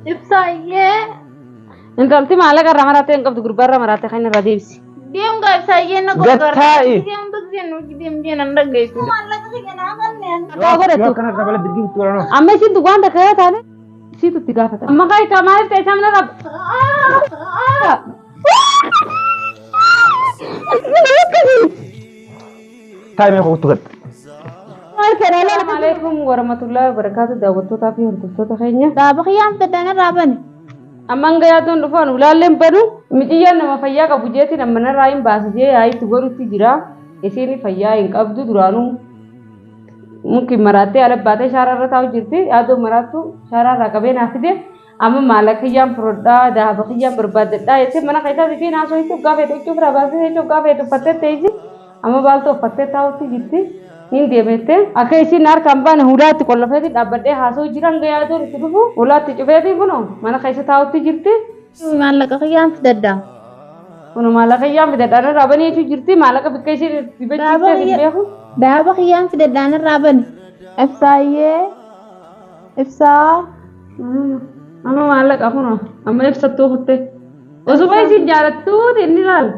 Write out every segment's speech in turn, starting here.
ibsaayee intalti maallaqa irraa marattee hin qabdu gurbaa irraa marattee kan irraa deebisi. deemgaa ibsaayee na Gattaa'i. deemtu nuti deemtee nan dhaggeessu. Maallaqa keenyaa kanneen. Waa godhatu. Yoo kana dabala dirgii bituu warano. Amma isiin waan takka yoo taane isiitu itti gaafata. Amma kan itti maaliif ta'e isaa mana qaba. Taa'imee kootu gatta. Assalamualaikum warahmatullahi wabarakatuh. Daawwattootaa fi hordoftoota keenya. Dhaaba kiyyaan fedhan irraa bane. Amma hanga yaatuun dhufan ulaalleen banu mixiyyaan nama fayyaa qabu jeetiin amma narraa hin baasisee yaa'itti godhutti jira. Isiin fayyaa hin qabdu duraanuu mungkin marattee ala baatee shaararra taa'u jirti. Yaadoo maraattu shaararraa qabee naaf fide amma maallaqa kiyyaan fudhadhaa dhaaba kiyyaan barbaadadhaa jettee mana keessaa fi naasoo itti uggaa feetu itti ofirraa baasee jechuun uggaa feetu uffattee teessi amma baaltoo uffattee taa'utti jirti. Nin deemete akka isin harkaan baane hulaatti qollofeeti dhaabbadhee haasoo jiran gayaa dur itti dhufu hulaatti cufeeti kuno mana keessa taa'utti jirti. Maallaqa kiyyaan fidaddaa. Kuno maallaqa kiyyaan fidadhaan irraa bane jechuu jirti maallaqa bikka isin dibachiistee hin beeku. Dhaaba kiyyaan fidadhaan irraa bane. Ibsaayee ibsaa. Amma maallaqa kuno amma ibsattuu kutte. Osuma isin jaalattuuti inni laala.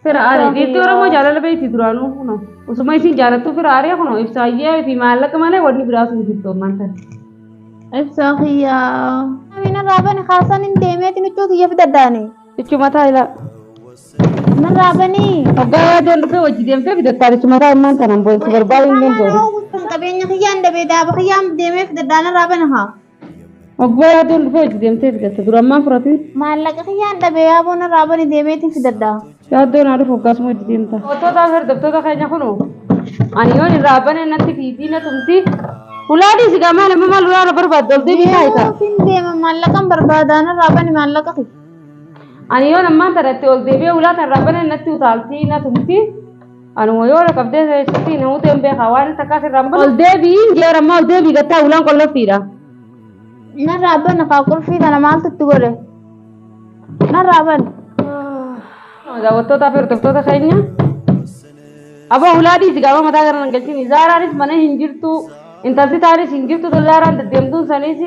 Fira aarii dhiitti Oromoo jaalala beekti duraanuu kuno. Usuma isin jaalattuu fira aarii kuno ibsaayee fi maallaqa malee wanni biraatu hin jirtu ammaan ta'e. Ibsaa kiyyaa. Namni irraa bane kaasaan hin deemeeti nuti kiyya fidaddaani. Jechuun mataa ilaa. Narraa banii. Hoggaa yaaddoon dhufee hojii deemtee fidattaa jechuun mataa ammaan tanaan boonsi barbaadu hin danda'u. Qabeenya kiyyaan dabee dhaaba kiyyaan deemee fidaddaan irraa bane haa. Hoggaa yaaddoon dhufee hojii deemtee fidatta dura ammaan furatiin. Maallaqa kiyyaan dabee yaaboon irraa bane deemeetiin fidaddaa. Yaaddoon haadhuuf hoggaasuma hojii deemta. Hordoftoota hordoftoota keenya kunu ani yoon irraa bane natti fiitii na tumti. Ulaadii si gamaa nama maal ulaana barbaaddu ol deebii taayita. Deemuutiin deema maallaqan barbaadaan irraa bane maallaqa kiyya. Ani yoon ammaan tanatti ol deebi'ee ulaata irraa bane natti utaaltii na tumti. Anuma yoo qabdee keessatti namoota hin beekaa waan takkaas irraa bane. Ol deebii jeerammaa ol deebii gattaa ulaan qolloffiidha. Narraa bane kaa qulfii kana maaltu itti godhe? Narraa bane. Daawwattootaa fi hordoftoota keenya. Aboo ulaadii si gaafa mataa gara nangalchiin izaaraanis mana hin jirtu. Intalti taanis hin jirtu dollaaraan deddeemtuun sanis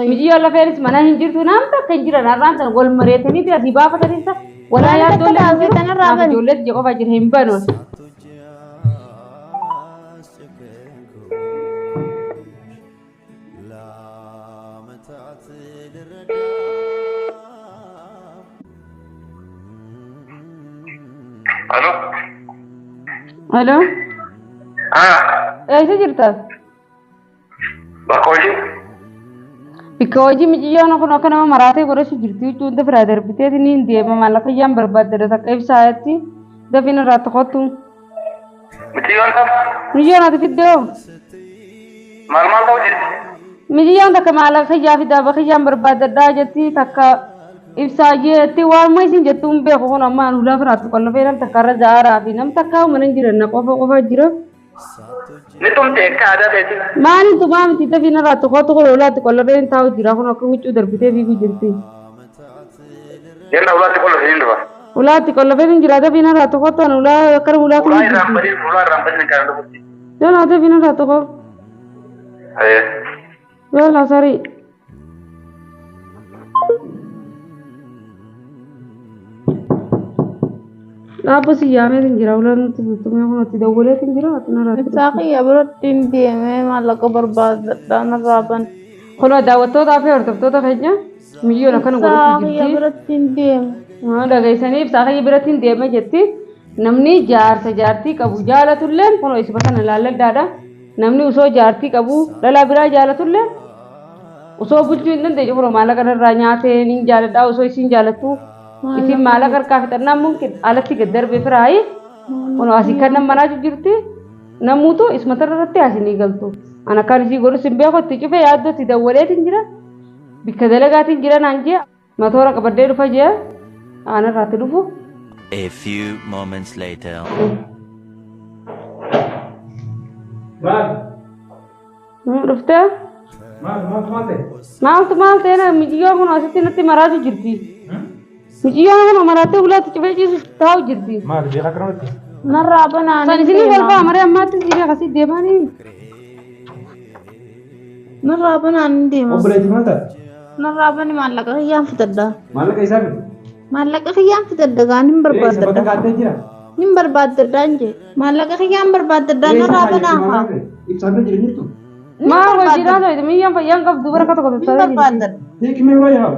mijiyyoo lafeenis mana hin jirtu namni akka hin jiran har'aan sana wal mareetanii asii baafataniisa walaa yaaddoollee hin jiru ijoolleetti jee qofaa jira hin banu. Halo. Halo. Eessa jirta? Bakka hojii? Bikka hojii miciyyoon kun akka nama maraatee godhachuu jirti jechuun dafiraa darbiteeti ni deema maallaqa iyyaan barbaadde takka ibsaatti dafin irraa tokkottu. Miciyyoon tam? Miciyyoon ati fiddee Maal ta'u jirti? miciyyoon takka maallaqa iyyaa fiddaa bakka iyyaan barbaadadhaa jetti takka ibsaa jetti waan isin jettuun beeku kun amma anu lafiraatti qollofee nam takka irra jaaraa fi nam takka mana hin jiran qofa jira. Ni tumte akka aadaa ta'etti. Maaliin tumaa miti dafin irraa tokkottu kun olaatti qollofee hin taa'u jira kun akka huccuu darbitee fiiguu jirti. Yenna ulaatti qollofee hin dhufa. Ulaatti qollofee hin jira dafin irraa tokkottu anu ulaa akkana ulaa kun Ulaa irraan badin kan dhufutti. Jala dafin irraa tokko. Jala sari. Dhaabba siyyaamee hin jira ulaan nuti tuttumee kun itti dawwalee hin jira ati narraa. Ibsaa kiyya biratti hin deemee maallaqa barbaadadhaan irraa bane. Kun daawwattootaa fi hordoftoota keenya miyyoon akkana Ibsaa godhatu kiyya jirti. biratti hin deeme. Dhageessanii ibsaa kiyya biratti hin deeme jetti. Namni jaarsa jaartii qabu jaalatullee kun isuma kana ilaalladhaadha. Namni osoo jaartii qabu dhalaa biraa jaalatullee osoo bulchuu hin dandeenye kun maallaqa irraa nyaatee ni jaaladhaa osoo isin jaalattu. Isin maallaqa harkaa fixannaan mungkin alatti gad darbee firaayi. Kun asii kan nama manaa jirti. Namuutu isuma irratti asinii galtu. Ana kan isii godhu sin beeku itti cufee yaaddoo itti dawwaleetiin jira. Bikka dalagaatiin jira naan jee matoora qabaddee dhufa jee ana irraatti dhufu. A few moments later. Dhuftee? Maaltu maal ta'e miciyyoon kun asitti natti maraatu jirti. Miciyyoon kun marattee ulaatti cufee ciisu taa'u jirti. Maal beekaa kanatti? Narraa banaan San isinii walfaa maree ammaatti sirii akkasii deemanii. Narraa banaan hin deema. Obboleetti maal ta'a? Narraa bani maallaqa kiyyaan fitadda. Maallaqa isaa gadi. Maallaqa kiyyaan fitadda gaan hin Sabata barbaaddadda. kaatee jira. Hin barbaaddadda hin jee. Maallaqa kiyyaan barbaaddadda narraa banaa haa. Ibsaan jira jirtu. Maa wajjiraan ta'e miyyaan fayyaan qabdu bara kata kota Hin ta'e. barbaaddadda. Teekimee waa yaa.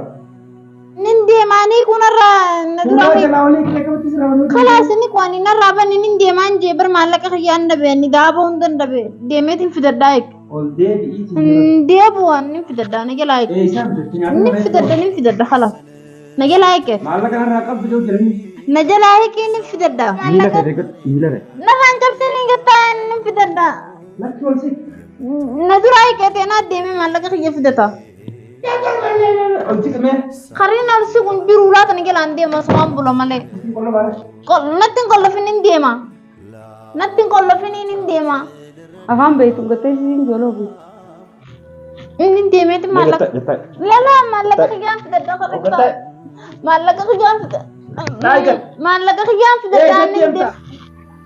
Nin deemaanii kunarraa na Suuraa duraa jalaa olii kee qabatti sirraa walii. kalaas inni kwaanii narraa bani nin deemaan jee bar maallaqa kiyyaan dhabe ni daaboo hundan dhabe deemeetiin fidaddaa eeg. Ol deebi'iitii. Deebu'aan nin fidaddaa na jalaa eeg. Isaan biratti nyaata Nin fidadda kalaas. Na jalaa eeg. Maallaqa kanarraa qabdu jiru jiranii. Na jalaa eeg nin fidadda. Miila kee deeggartu miila kee. Narraan cabsee ni gattaa nin fidadda. Lakki ol si. Na duraa eegatee na deemee maallaqa kiyya fidata. Ol si qimee. Kariin arsi kun jiru laata ni jalaan deema sumaan bula malee. Qolla baala. Natti hin qollofin hin deema. Natti hin qollofin hin deema. Afaan beektu gattee siin joloofi. Inni deemeeti maallaqa. Gattaa. Lala maallaqa kiyyaan fidadda kadhata. Maallaqa kiyyaan fidadda. Maallaqa kiyyaan fidadda ni deema.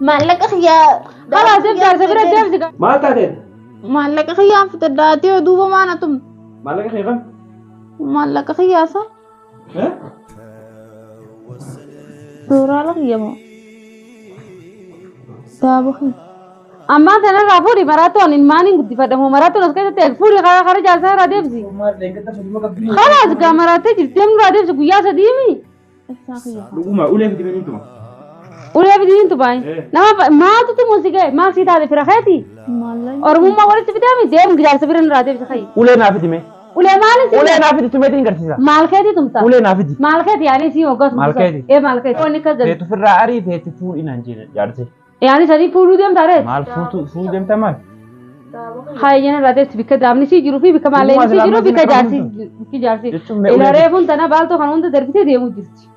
Maallaqa kiyyaa. Kalaas jaarsa bira deemsi. Maal taatee? Maallaqa kiyyaan fidadda atee duuba maana tum. Maallaqa kee kan? Maallaqa kiyyaasa. Suuraa la kiyyamoo. Daaboo kiyya. Ammaa kanarraa fuudhi maraatoon ilmaaniin guddifadhamu maraatoon as keessatti fuudhi karaa jaarsaa irraa deemsi. Maal deeggarta fudhima qabdi. Kalaas gaa maraattee jirti deemnu irraa deemsi guyyaa sadiimi. Isaa kiyya. Dhuguma ulee fiti meenii tuma. Ulee bidiintu baay'ee. Nama maatu tumu si ga'e maal si taate fira keeti. Maallaqa. Oromummaa walitti fideemi deemu jaarsa bira irraa deemsi kayi. Ulee naa fiti mee. Ulee maali si? Ulee naa fiti tumeetiin garsiisa. Maal keeti tumta? Ulee naa fiti. Maal keeti yaani si hoggas. Maal keeti? Maal keeti? Onni kas galu. Feetu firraa arii feeti fuudhi naan jedhe jaarsi. Yaani sadii fuudhuu deemta reet. Maal fuudhu deemta maal? Hayyana irraa deemsi bikka daamni si jiru fi bikka maallee si jiru bikka jaarsi. Ila reefuun tana baaltoo kana hunda darbitee deemuu jirti.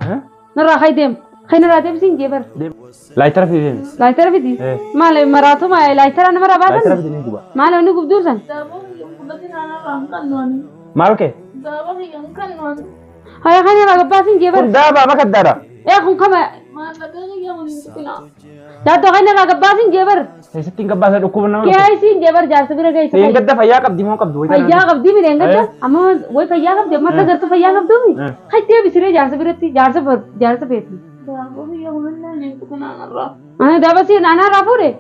Narraa hay deemu. Hayna irraa deemsi hin jeebar. Laayitara fiti deemi. Laayitara fiti? Maal maraatuma laayitara nama irraa Laayitara baasan? fiti ni guba. Maal onni gubduursan? Daaboo kiyya fudhatee naannarraa hin kannuani. Maal kee? Daaboo kiyya hin kannuani. Hayya kan irraa gabbaasin jeebar. Kun daabaa maka addaadha. Kun kama Maallaqa kiyya waliin tuqinaa. Yaaddoo kan irraa gabbaasin jeebar. Keessatti hin gabbaasa dhukkuba nama. Keessiin jeebar jaarsa bira geessa. Seen gadda fayyaa qabdi moo qabdu? Fayyaa qabdi midhaan gadda amma way fayyaa qabdi amma akka gartuu fayyaa qabduumi. Hattee bisiree jaarsa biratti jaarsa feeti. Daaboo kiyya waliin tuqinaa narraa. Ana dabasi nana rafuure.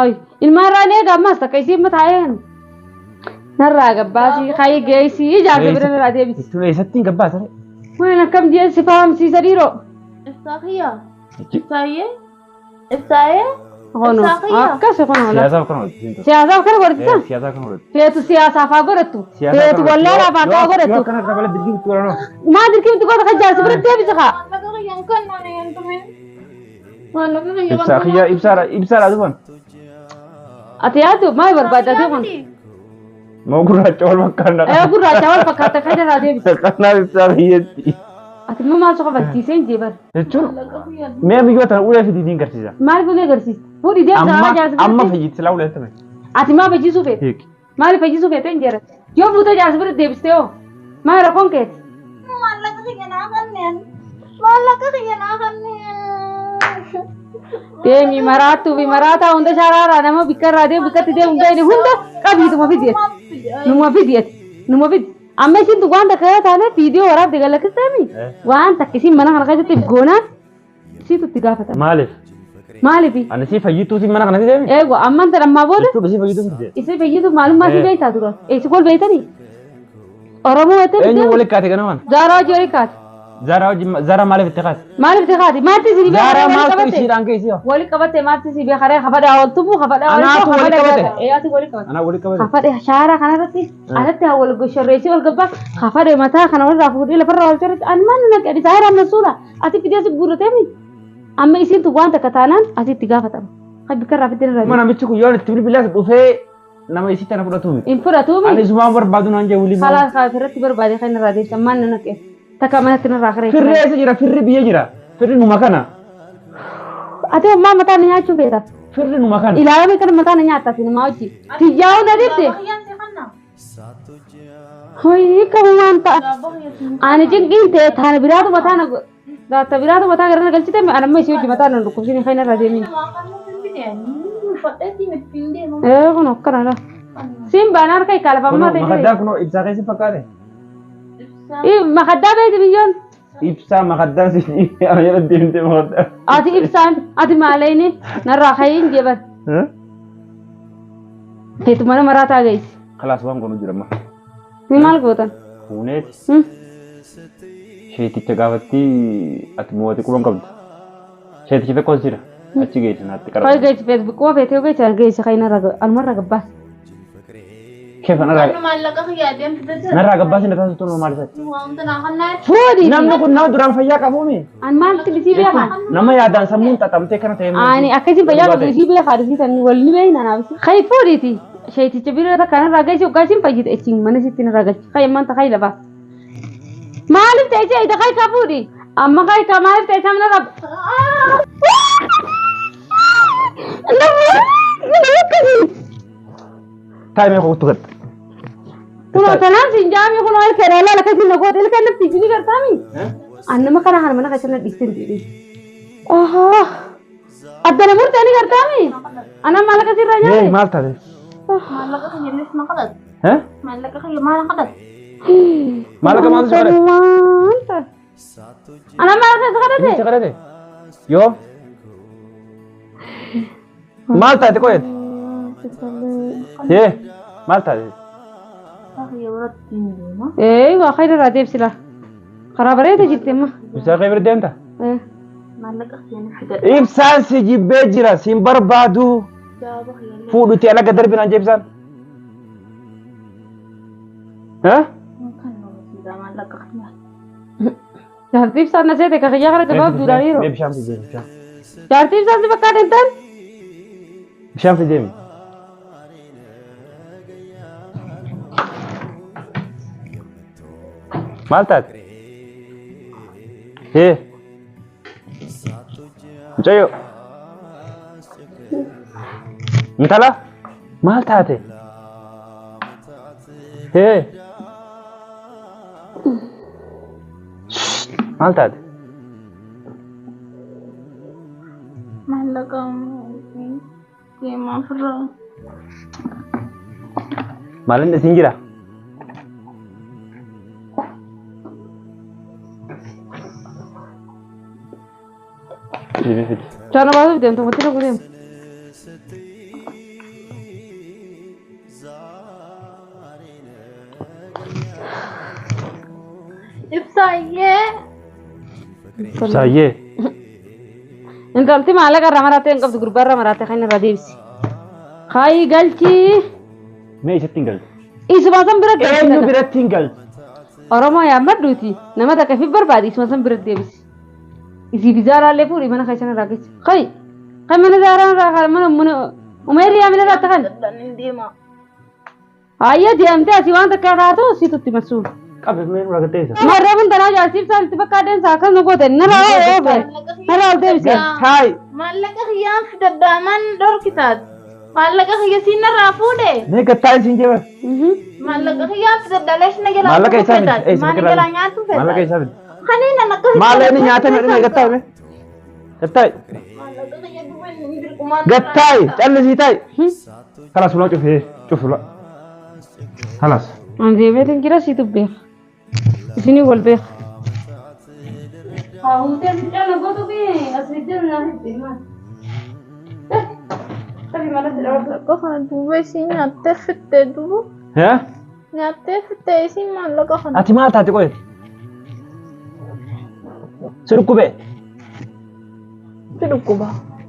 Ay ilma rane gammas takka isiin mataa'een. Narraa gabbaasi kayi geessi jaarsa bira narraa deebisi. Itti eessatti hin gabbaasa? Waan akkam jee si fahamsiisa dhiiroo. Ibsaa kiyya. Ibsaayee. Ibsaayee. Hono akkas hono la. Siyaasaaf kan hojjetu. Siyaasaaf kana godhatita. Siyaasaaf kan hojjetu. Feetu siyaasaaf haa godhattu. Feetu wallaalaaf haa godhattu. Yoo kana dabala dirgii itti godhanoo. Maa dirqimti goota kan jaarsa bira deebisi kaa. Maallaqa kiyya hin kannuani hin tumin. Maallaqa kiyya Ibsaa kiyya ibsaadha dhufan. Ati yaaddu maal barbaadate kun? Moo gurraacha wal fakkaanna. Gurraacha wal fakkaata kan irraa deebisi. Kanaaf ibsaa biyyatti. Ati immoo maal soqa barsiisee hin jeebar. Jechuun mee biyyoota ulee fidiitiin garsiisa. Maaliif ulee agarsiisa? Fuudhi deemsa haa jaarsa bira. Amma fayyitti silaa ulee tame. Ati maa fayyisuu feete? Hiiki. Maaliif fayyisuu feete hin jeeran? Yoo fuutee jaarsa bira deebistee hoo? Maa rakkoon keeti? Maallaqa kiyya naa kanneen. Maallaqa kiyya naa kanneen. Deemi maraattuu fi maraataa hunda shaaraaraa nama bikka irraa deemu bikkatti deemu ga'ini hunda qabiituma fideeti. Numa fideeti. Numa fideeti. Amma isin waan takka yoo taane viidiyoo waraabde galakkistami waan takka isin mana kana keessatti goonaan isiitu itti gaafatama. Maaliif? Maaliifi? Ani si fayyituu si mana kanatti deemi? Eego amman tan ammaa booda Jechuudha si fayyituu si deemi. isin fayyitu maalummaa si beektaa turan. Eessi kol beektanii? Oromoo weettanii? Eenyu waliin kaate ganaman? Zaaraa hojii horii kaate. Zara maaliif itti kaate? Maaliif itti kaate? Maalti isin Zara beekaa maaltu qabatte? isiidhaan keessa yoo? Wali qabate maalti si beekaa hafadhaa wal tufu hafadhaa wal Anaatu wali qabate. Eeyaati wali qabate. Anaa waliin qabate. Hafadhe shaara kanarratti alatti wal shorreessii wal gabbaa hafadhe mataa kana walirraa fuudhee lafarraa wal shorreessi ani maal naqe adi saayiraan nasuudha ati fideessi guurratee amma isiintu waan takka taanaan asitti gaafatama. Kan bikkarraa fiddeen irraa Mana namichi kun yoo itti bilbilaas dhufee nama isii tana fudhatuumi. hin fudhatuumi. Ani isumaan barbaadu naan jee waliin. Haala irratti barbaade kan irraa deemsan maal na naqe takka manatti irraa karee. Firri eessa jira? Firri biyya jira. Firri numa kana. Ati ammaa mataa na nyaachuu feeta. Firri numa kana. Ilaalamee kana mataa na nyaataa fi namaa wajjin. Tijjaa'uu na dibde. Kiyyaan si kannaa. Hoyi qabu waan ta'a. Ani cinqiin ta'e taana biraatu mataa na Daata biraatu mataa gara na galchite anamma isii hojii mataa na dhukkubsini kan irraa deemin. Kun akkanadha. Siin baanaan harka ikaalafammaa ta'e. Makaddaa kunoo ibsaa keessa fakkaate. makaddaa beekti biyyoon. Ibsaa makaddaan si ana jala deemtee makaddaa. Ati ibsaan ati maaleeni narraa ka'iin jeban. Heetu mana maraataa geessi. Kalaas waan kun jira amma. Ni maal gootan? Fuuneet. Sheeticha gaafatti ati mootii quban qabdu. Sheeticha tokkos jira. Achi geessi naatti qaraba. Koi geessi Facebook waa feetee geessi geessi kaina almarra gabbaas. Kefa narraa. Maallaqa khiyaateen fidate. Narraa gabbaas inni taasisu toluu maal isaati? Wanta naa kannaa. Fuudhi. Namni kun nama duraan fayyaa qabuumi. An maalti bisii beekan? Nama yaadaan sammuun xaxamtee kana ta'e. Ani akkasii fayyaa qabu bisii beekaa dhisiisan wal ni beeyna naabisi. Kai fuudhiiti. Sheeticha bira kanarraa geessi oggaasiin fayyita echiin mana sitti narraa galchi. Kai manta kai labaas. Maaliif ta'e ita kai ka fuudhi? Amma kai ka maaliif ta'e samna qab. Taa'imee kootu gatta. Kuno tanaan sinjaami kuno al keedala la kasi na godel kan tijini gartami. Annama kana har mana kasana distin didi. Aha. Adda namur tani gartami. Ana mala kasi ranya. Hey, maal taate? Maallaqa khiyaanis maqalat. Heh? Maallaqa khiyaanis maqalat. Maallaqa maal isa kadhate? Ana mala kasi kadhate. Isa kadhate? Yoo? Maal taate qoyet? Hee? Maal taate? Waa khayra radeeb sila. Karaa bareeda jirti amma. Ibsaa qeebir deemta? Maallaqa khiyaanis fidate. Ibsaan si jibbee jira siin barbaadu. Jaaba khiyaanis. Fuudhuti alaga darbinaan jeebisaan. Heh? Kan nama sidaa maallaqa khiyaanis. Jaartii ibsaan na seete ka khiyyaa kana gabaaf duudhaan yeroo. Bishaan fidee bishaan. Jaartii ibsaan si bakkaa deemtan? Bishaan fidee mi? Maal taate? Hee? Mucayyoo? Intala? Maal taate? Hee? Maal taate? Maallaqa deemaa firraa. Maalin isin jira? Cara baasuuf deemtu watti tokko deemu. Ibsaayyee. Ibsaayyee. Intalti maallaqa irraa maraatee hin qabdu gurbaa irraa maraatee kan irraa deebisi. Kaayi galchii. Mee isatti hin galtu? Isuma san biratti Eenyu biratti hin galtu? Oromoo yaammadduuti nama takka fi barbaade isuma san biratti deebisi. Isi bizaaraallee fuudhi mana keessan irraa geessi. Kaayi kan mana zaaraan irraa mana umeerri yaamina irraa takan. Dadhabni deema. Hayya deemtee asii waan takka taatu situtti masuun. Qabe mee nurraa gaddeessa. Marree kun tanaa jaarsiif isaanitti bakka adeemsa akkas nu goote narraa oofe narraa ol deebise. Taayi. Maallaqa khiyyaan fidadhaaman dhorkitaat. Maallaqa khiyya siinarraa fuudhe. Mee gattaa isin jeba. Maallaqa khiyyaan fidadhalees na jalaa. Maallaqa isaa fedhaat. Maani jalaa nyaatu fedhaat. Maallaqa isaa fidda. Kaniin an akkasii. Maalla inni nyaata mee gattaa mee? Gattaa. Maallaqa khiyya dubbin dirqumaan. Gattaa. Callisii taayi. Kalas fuula cufee cufula. Kalas. Andeebeetiin jira siitu beeka. Isinii wal beeka. Haa humtee jala gootu fi asii jiru nyaata ittiin maal. Qofa duuba isiin nyaattee fittee duuba. Hee? Nyaattee fittee isiin maallaqa kana. Ati maal taate qoye? Si dhukkubee? Si dhukkuba.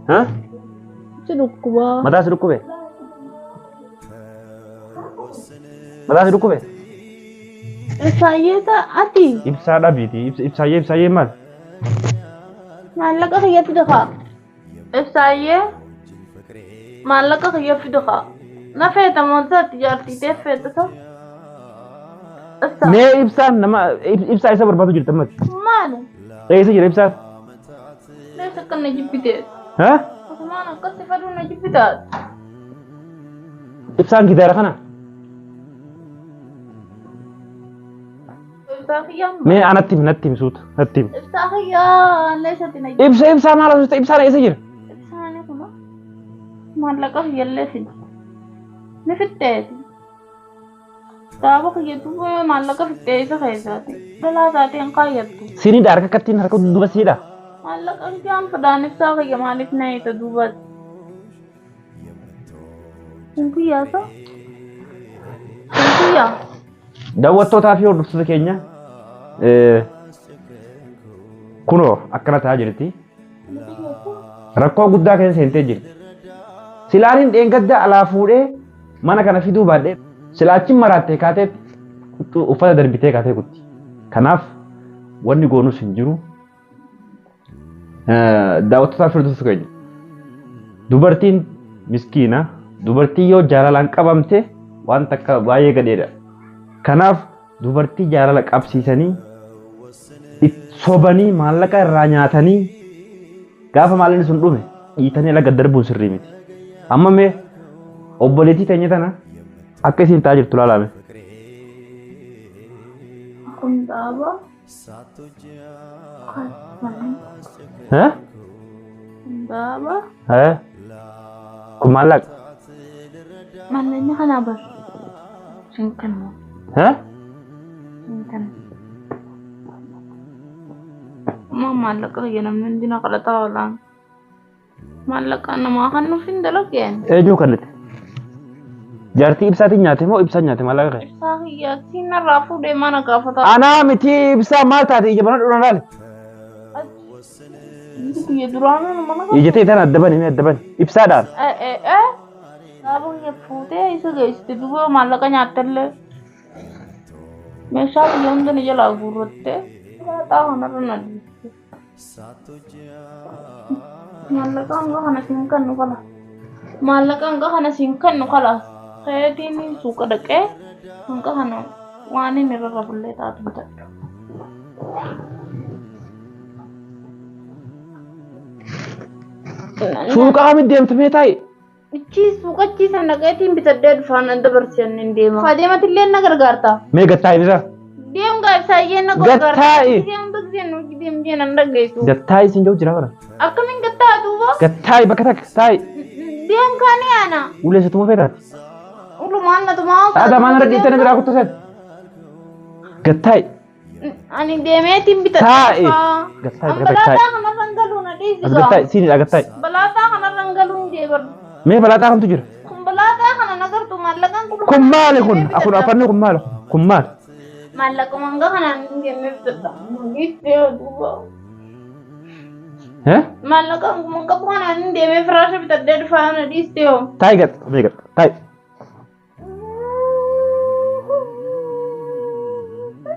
Haa? Si dhukkuba. Mataa si dhukkubee? Mataa si dhukkubee? Ibsaayyee ati. Ibsaa dhabiiti. Ibsaayyee maal? Maallaqa khiyya fidaka. Ibsaayyee. Maallaqa khiyya fidaka. Na feeta moonsaatti jaartitee feetata. Mee ibsaan nama ibsaa isa barbaadu jirta mati. Maali? Eessa jira ibsaan? Leessa akka na jibbitee. Haa? Asumaan akkatti faduu na jibbitaat. Ibsaan gitaara kana? Ibsaa khiyyaa. Mee anatti natti himsuuta natti him. Ibsaa khiyyaa leessatti na jibbitee. Ibsaa maal hojjeta ibsaan eessa jira? Ibsaani kuna maallaqa khiyyallee fidi. Ni fitteeti. Gaafa khiyya duuba maallaqa fittee isa keessaati. Balaa isaatiin kaayyattu. Sini da harka kattiin harka duuba siidha. Maallaqa kiyaan fudhaan ibsaa kiyya maaliif na eeta duubatti. Kunkuyyaasa? Kunkuyyaa? Daawwattootaa fi hordoftoota keenya kunoo akkana ta'aa jirti. Rakkoo guddaa keessa seentee jirti. Silaanin dheengadda alaa fuudhee mana kana fiduu baadhee silaachiin maraattee kaatee uffata darbitee kaatee kutti. Kanaaf wanni goonus hin jiru. Daawwattootaa fi hordoftoota keenya. Dubartiin miskiina. Dubartii yoo jaalalaan qabamte waan takka baay'ee gadheedha. Kanaaf dubartii jaalala qabsiisanii sobanii maallaqa irraa nyaatanii gaafa maallaqni sun dhume dhiitanii laga darbuun sirrii miti. Amma mee obboleettii teenya tana akka isiin ta'aa jirtu laalame. Kun dhaaba? Dhaaba? Kun maallaqa? Maallaqni kanaa bar. Siin kennu. Siin kennu. Maallaqa kiyya namni hundi na kadhataa oolaan. Maallaqa namaa kan nuuf hin dalageen. Eenyu kanatti? Jaartii ibsaatiin nyaate moo ibsaan nyaate maallaqa kee? Ibsaa kiyya siin narraa fuudhee mana gaafata. Anaa miti ibsaa maal taate ija bana dhudhan laale? Kiyya duraanuu mana gaafata. Ija ta'e tana adda bani mee adda bani ibsaadhaan. Gaafa kiyya fuutee isa geessite duuba maallaqa nyaattellee. Meeshaa kiyya hunda ni jalaa guurrattee. Laataa kanarra na dhiiste. Maallaqa hanga kana siin kennu kala. Maallaqa hanga kana siin kennu kala. Keetiin suuqa dhaqee hanga kana waan inni irra rafullee taatu bitadha. Suuqa kamitti deemtamee taa'e? Ichi suuqachiisa naqeetiin bitadhee dhufaan anda barsiisan hin deema. Faadeematillee na gargaarta. Mee gattaa'i bisa? Deem gaa'ibsaayyee na gargaarta. Gattaa'i. Deem bakseen nuti deemjee nan dhaggeessu. Gattaa'i siin jiru jira bara. Akkamiin gattaa duuba? Gattaa'i bakka takka taa'i. Deem kaanii ana. Ulee situma feetaati. Ulumaan na tumaa. Ada mana radhiittanii biraa kuttasan. Gattaa'i. Ani deemeetiin bitadha. Taa'i. Gattaa'i bakka takka taa'i. Balaataa kanarra galuu na dhiisisa. Gattaa'i siinidha gattaa'i. Balaataa kanarra galuu hin deebarra. Mee balaataa kamtu jira? Kun balaataa kana nagartu maallaqaan kun. Kun maali kun? Akun afanni kun maali? Kun maali? Maallaqa manga kanaan hin deemee bitadha. Dhiistee duuba. Maallaqa manga kanaan hin deemee firaasha bitadhee dhufaa na dhiistee. Taa'i gatta. Mee gatta. Taa'i.